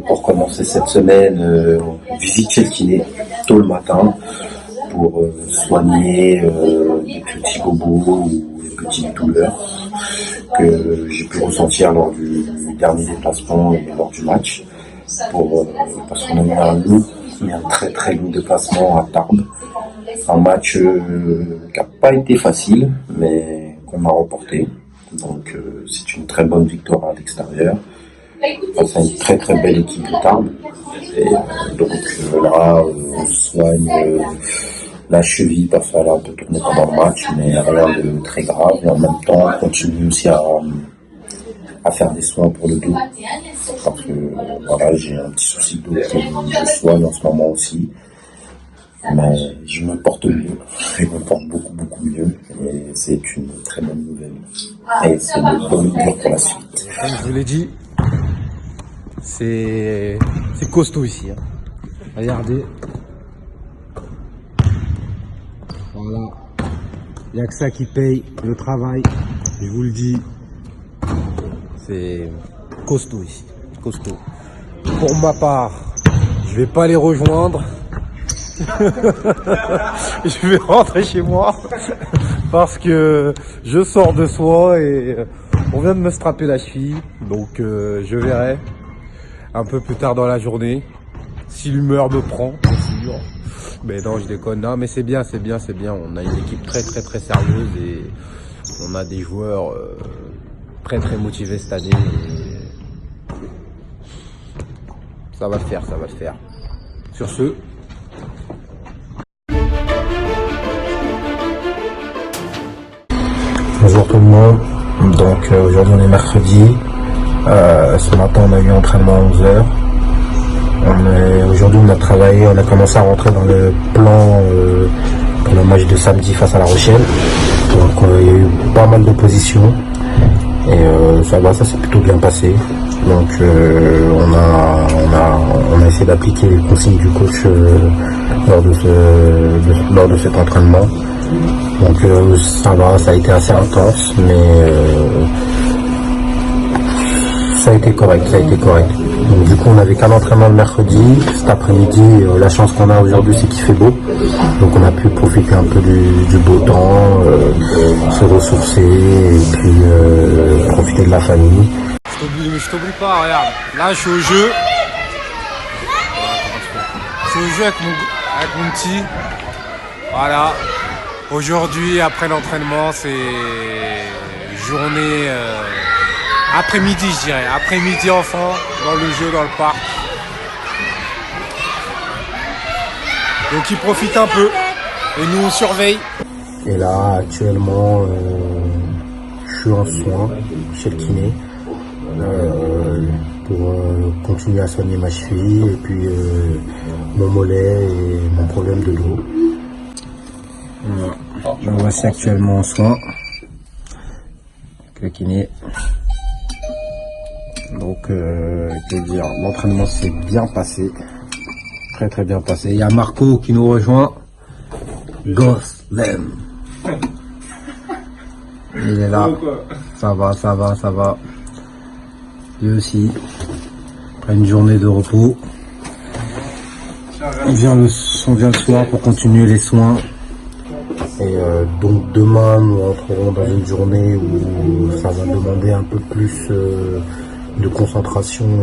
pour commencer cette semaine, on visite chez le kiné tôt le matin pour soigner des petits bobos ou des petites douleurs que j'ai pu ressentir lors du dernier déplacement et lors du match. Parce qu'on a eu un très très long déplacement à Tarbes. Un match qui n'a pas été facile, mais qu'on a remporté. Donc c'est une très bonne victoire à l'extérieur. Face à une très très belle équipe de Tarbes. Et donc là, on soigne la cheville parce qu'elle a un peu tourné pendant le match, mais rien de très grave. Et en même temps, on continue aussi à faire des soins pour le dos. Parce que voilà, j'ai un petit souci de dos que je soigne en ce moment aussi. Mais je me porte mieux, je me porte beaucoup mieux, et c'est une très bonne nouvelle. Et c'est une bonne nouvelle pour la suite. Comme je vous l'ai dit, c'est costaud ici. Hein. Regardez. Voilà. Il n'y a que ça qui paye le travail. Je vous le dis. C'est costaud ici. Costaud. Pour ma part, je vais pas les rejoindre. Je vais rentrer chez moi parce que je sors de soin et on vient de me strapper la cheville, donc je verrai un peu plus tard dans la journée si l'humeur me prend, bien sûr. Mais non, je déconne. Non, mais c'est bien. On a une équipe très sérieuse et on a des joueurs très motivés cette année. Et ça va le faire. Sur ce. Bonjour tout le monde, donc aujourd'hui on est mercredi, ce matin on a eu entraînement à 11h, aujourd'hui on a travaillé, on a commencé à rentrer dans le plan pour le match de samedi face à La Rochelle, donc il y a eu pas mal d'opposition et ça s'est plutôt bien passé, donc on a essayé d'appliquer les consignes du coach lors de cet entraînement. Donc ça a été assez intense, mais ça a été correct. Donc du coup on n'avait qu'un entraînement le mercredi. Cet après-midi, la chance qu'on a aujourd'hui c'est qu'il fait beau. Donc on a pu profiter un peu du beau temps, se ressourcer et puis profiter de la famille. Je t'oublie pas, regarde. Là je suis au jeu. Avec mon petit. Voilà. Aujourd'hui, après l'entraînement, c'est journée après-midi, je dirais. Après-midi enfant, dans le jeu, dans le parc. Donc ils profitent un peu. Et nous, on surveille. Et là, actuellement, je suis en soins chez le kiné pour continuer à soigner ma cheville et puis mon mollet et mon problème de dos. Voilà. Me voici actuellement en soins avec le kiné. Donc que dire, l'entraînement s'est bien passé, très bien passé. Il y a Marco qui nous rejoint. Goslem. Il est là. Ça va. Lui aussi. Après une journée de repos. On vient le soir pour continuer les soins. Et donc demain nous rentrerons dans une journée où ça va demander un peu plus de concentration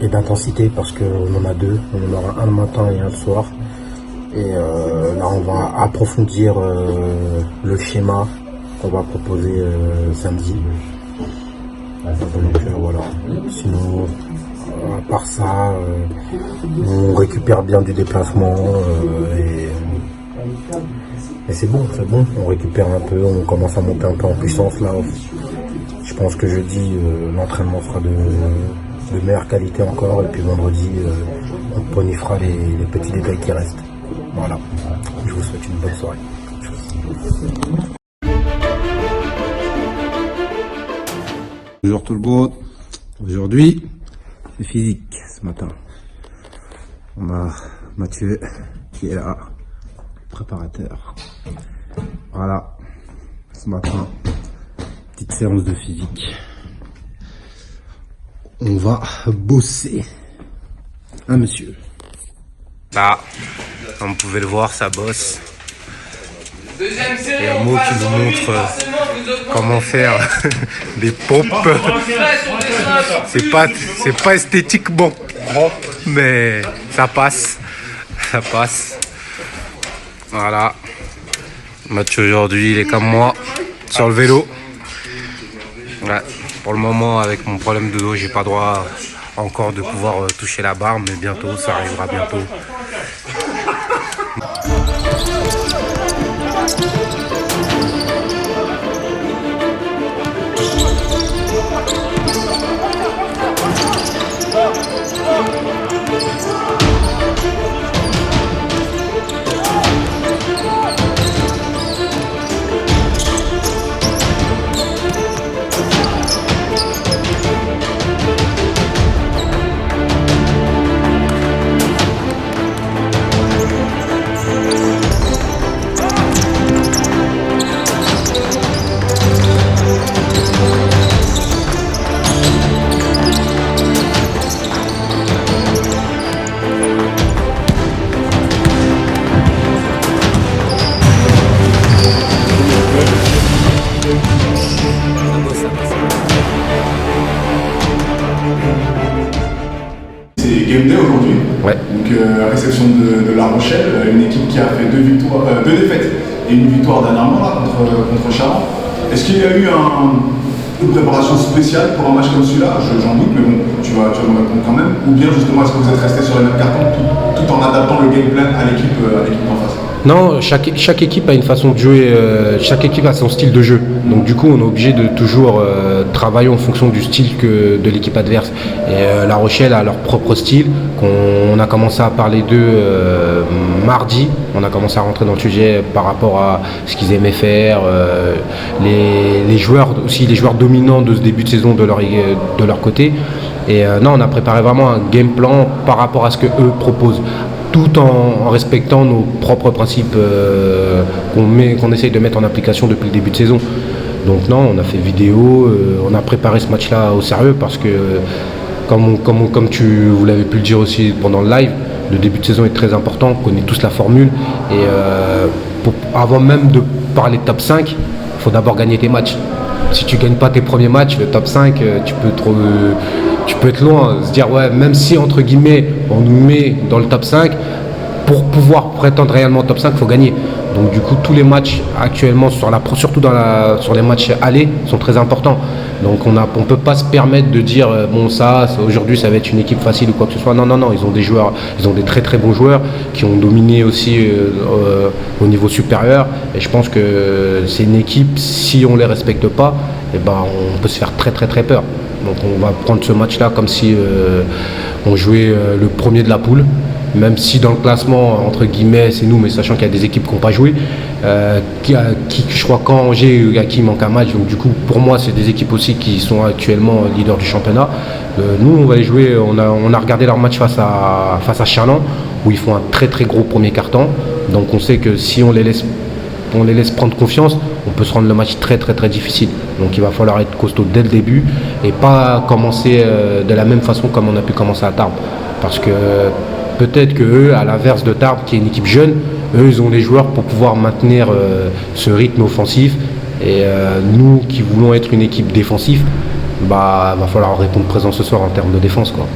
et d'intensité parce qu'on en a deux, on en aura un le matin et un le soir. Et là on va approfondir le schéma qu'on va proposer samedi. Donc voilà, sinon à part ça, on récupère bien du déplacement et c'est bon, on récupère un peu, on commence à monter un peu en puissance là. Je pense que jeudi, l'entraînement sera de meilleure qualité encore et puis vendredi, on ponifera les petits détails qui restent. Voilà, je vous souhaite une bonne soirée. Bonjour tout le monde, aujourd'hui c'est physique ce matin. On a Mathieu qui est là, préparateur. Voilà, ce matin, petite séance de physique. On va bosser. Hein, monsieur? Là, comme vous pouvez le voir, ça bosse. Il y a un mot qui nous montre comment faire des pompes. C'est pas esthétiquement propre, mais ça passe. Ça passe. Voilà. Match aujourd'hui, il est comme moi, sur le vélo. Ouais. Pour le moment, avec mon problème de dos, j'ai pas droit encore de pouvoir toucher la barre, mais bientôt, ça arrivera bientôt. Game Day aujourd'hui, Ouais. donc réception de La Rochelle, une équipe qui a fait deux défaites et une victoire dernièrement là, contre Chaland. Est-ce qu'il y a eu une préparation spéciale pour un match comme celui-là? J'en doute, mais bon, tu vas me répondre quand même. Ou bien justement, est-ce que vous êtes resté sur les mêmes cartons tout en adaptant le game plan à l'équipe d'en face? Non, chaque équipe a une façon de jouer, chaque équipe a son style de jeu. Donc du coup, on est obligé de toujours travailler en fonction du style de l'équipe adverse. Et La Rochelle a leur propre style, qu'on a commencé à parler d'eux mardi. On a commencé à rentrer dans le sujet par rapport à ce qu'ils aimaient faire, les joueurs aussi, les joueurs dominants de ce début de saison de leur côté. Et non, on a préparé vraiment un game plan par rapport à ce que eux proposent, tout en respectant nos propres principes qu'on essaye de mettre en application depuis le début de saison. Donc non, on a fait vidéo, on a préparé ce match-là au sérieux parce que, comme vous l'avez pu le dire aussi pendant le live, le début de saison est très important, on connaît tous la formule. Et avant même de parler de top 5, il faut d'abord gagner tes matchs. Si tu ne gagnes pas tes premiers matchs, le top 5, tu peux être loin, se dire ouais, même si entre guillemets on nous met dans le top 5, pour pouvoir prétendre réellement au top 5, il faut gagner. Donc du coup tous les matchs actuellement, surtout sur les matchs allés, sont très importants. Donc on ne peut pas se permettre de dire bon aujourd'hui ça va être une équipe facile ou quoi que ce soit. Non, ils ont des joueurs, ils ont des très très bons joueurs qui ont dominé aussi au niveau supérieur. Et je pense que c'est une équipe, si on ne les respecte pas, on peut se faire très très très peur. Donc on va prendre ce match-là comme si on jouait le premier de la poule, même si dans le classement, entre guillemets, c'est nous, mais sachant qu'il y a des équipes qui n'ont pas joué, je crois qu'Angers, à qui il manque un match, donc du coup pour moi c'est des équipes aussi qui sont actuellement leaders du championnat. Nous on va les jouer, on a regardé leur match face à Chaland, où ils font un très très gros premier quart-temps, donc on sait que si on les laisse prendre confiance, on peut se rendre le match très très très difficile. Donc il va falloir être costaud dès le début et pas commencer de la même façon comme on a pu commencer à Tarbes. Parce que peut-être que eux, à l'inverse de Tarbes, qui est une équipe jeune, eux ils ont les joueurs pour pouvoir maintenir ce rythme offensif. Et nous qui voulons être une équipe défensive, va falloir répondre présent ce soir en termes de défense, quoi.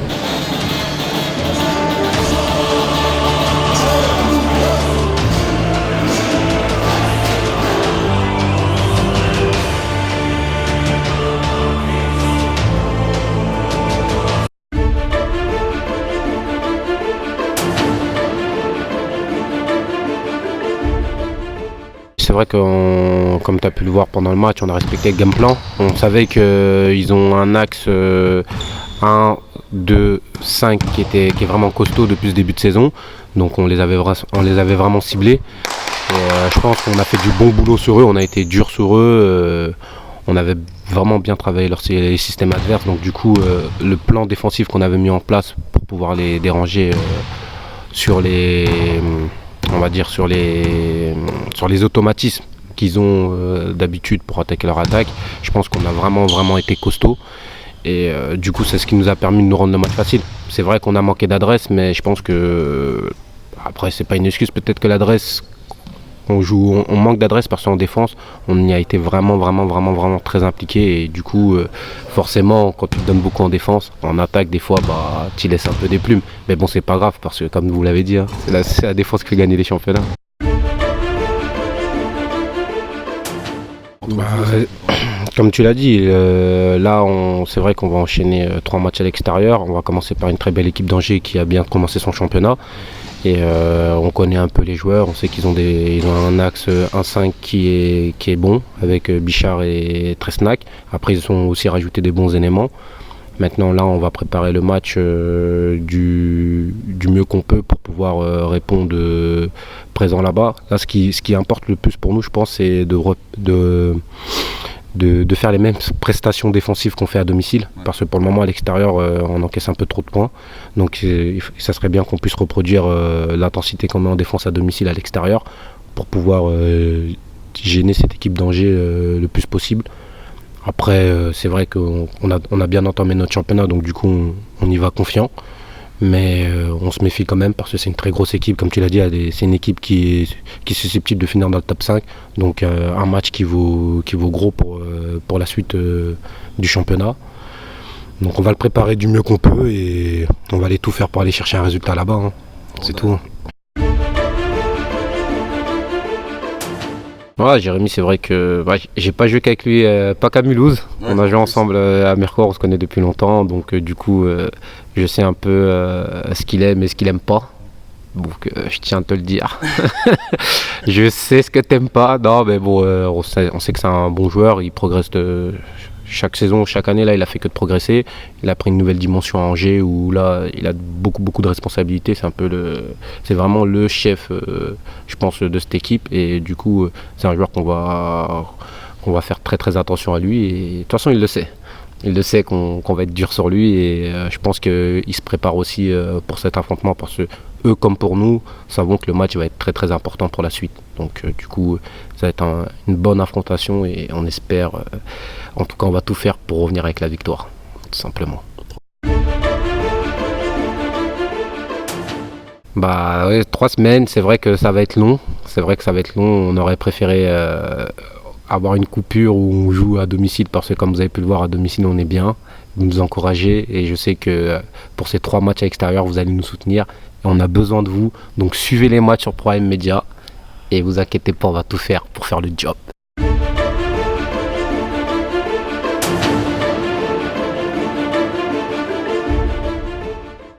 C'est vrai que, comme tu as pu le voir pendant le match, on a respecté le game plan. On savait qu'ils ont un axe 1, 2, 5 qui est vraiment costaud depuis ce début de saison. Donc on les avait vraiment ciblés. Je pense qu'on a fait du bon boulot sur eux, on a été dur sur eux. On avait vraiment bien travaillé les systèmes adverses. Donc du coup, le plan défensif qu'on avait mis en place pour pouvoir les déranger sur les automatismes qu'ils ont d'habitude pour attaquer leur attaque, je pense qu'on a vraiment été costaud. Et du coup, c'est ce qui nous a permis de nous rendre le match facile. C'est vrai qu'on a manqué d'adresse, mais je pense que, après, c'est pas une excuse. Peut-être que l'adresse, on manque d'adresse parce qu'en défense, on y a été vraiment très impliqué. Et du coup, forcément, quand tu te donnes beaucoup en défense, en attaque, des fois, tu laisses un peu des plumes. Mais bon, c'est pas grave parce que, comme vous l'avez dit, hein, c'est la défense qui fait gagner les championnats. Comme tu l'as dit, là c'est vrai qu'on va enchaîner 3 matchs à l'extérieur. On va commencer par une très belle équipe d'Angers qui a bien commencé son championnat. Et on connaît un peu les joueurs, on sait qu'ils ont un axe 1-5 qui est bon avec Bichard et Tresnac. Après ils ont aussi rajouté des bons éléments. Maintenant là on va préparer le match du mieux qu'on peut pour pouvoir répondre présent là-bas. Là ce qui importe le plus pour nous je pense c'est de faire les mêmes prestations défensives qu'on fait à domicile, parce que pour le moment à l'extérieur on encaisse un peu trop de points, donc ça serait bien qu'on puisse reproduire l'intensité qu'on met en défense à domicile à l'extérieur pour pouvoir gêner cette équipe d'Angers le plus possible. Après c'est vrai qu'on a bien entamé notre championnat, donc du coup on y va confiant. Mais on se méfie quand même parce que c'est une très grosse équipe, comme tu l'as dit, c'est une équipe qui est susceptible de finir dans le top 5. Donc un match qui vaut gros pour la suite du championnat. Donc on va le préparer du mieux qu'on peut et on va aller tout faire pour aller chercher un résultat là-bas. Hein. C'est tout. Ouais, Jérémy, c'est vrai que j'ai pas joué qu'avec lui, pas qu'à Mulhouse. Ouais, on a joué ensemble à Mercor, on se connaît depuis longtemps, donc du coup je sais un peu ce qu'il aime et ce qu'il aime pas. Donc je tiens à te le dire. Je sais ce que t'aimes pas. Non mais bon, on sait que c'est un bon joueur, il progresse chaque saison, chaque année là, il a fait que de progresser. Il a pris une nouvelle dimension à Angers où là, il a beaucoup de responsabilités. C'est vraiment le chef, je pense, de cette équipe. Et du coup, c'est un joueur qu'on va faire très attention à lui. Et de toute façon, il le sait. Il le sait qu'on va être dur sur lui. Et je pense qu'il se prépare aussi pour cet affrontement parce que eux, comme pour nous, savons que le match va être très important pour la suite. Donc du coup, ça va être une bonne affrontation et on espère, en tout cas on va tout faire pour revenir avec la victoire, tout simplement. Ouais, 3 semaines, c'est vrai que ça va être long. On aurait préféré avoir une coupure où on joue à domicile parce que comme vous avez pu le voir, à domicile on est bien. Vous nous encouragez et je sais que pour ces 3 matchs à l'extérieur, vous allez nous soutenir. Et on a besoin de vous. Donc suivez les matchs sur Prime Media et vous inquiétez pas, on va tout faire pour faire le job.